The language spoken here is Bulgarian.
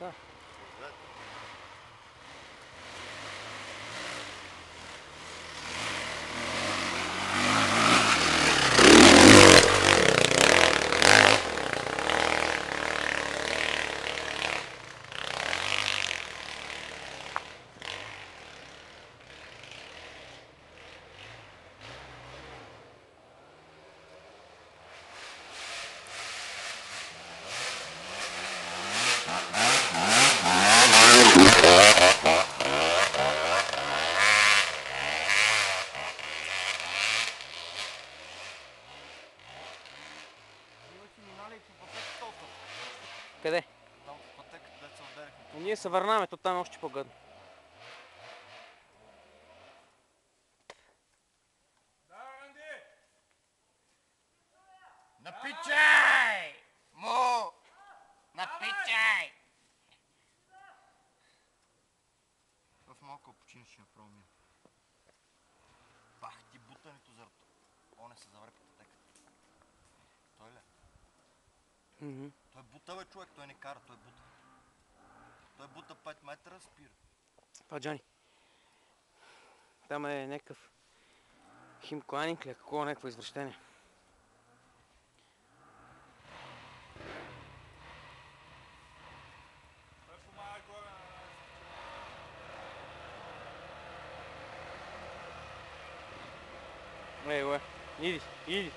Да. Къде? Там в пътеката, дето се ударихме. Ние се върнаме, то там е още по-гадно. Напичай! Му! Напичай! В малко почина ще направо мина. Бах ти бутането заради. Оне се завари по пътеката. Той ли? Той бута, бе, човек, той не кара, той бута. Той бута 5 метра, спира. Това Джани. Там е някакъв химкоанинг ли, какво някакво извращение. Ей, иди, иди.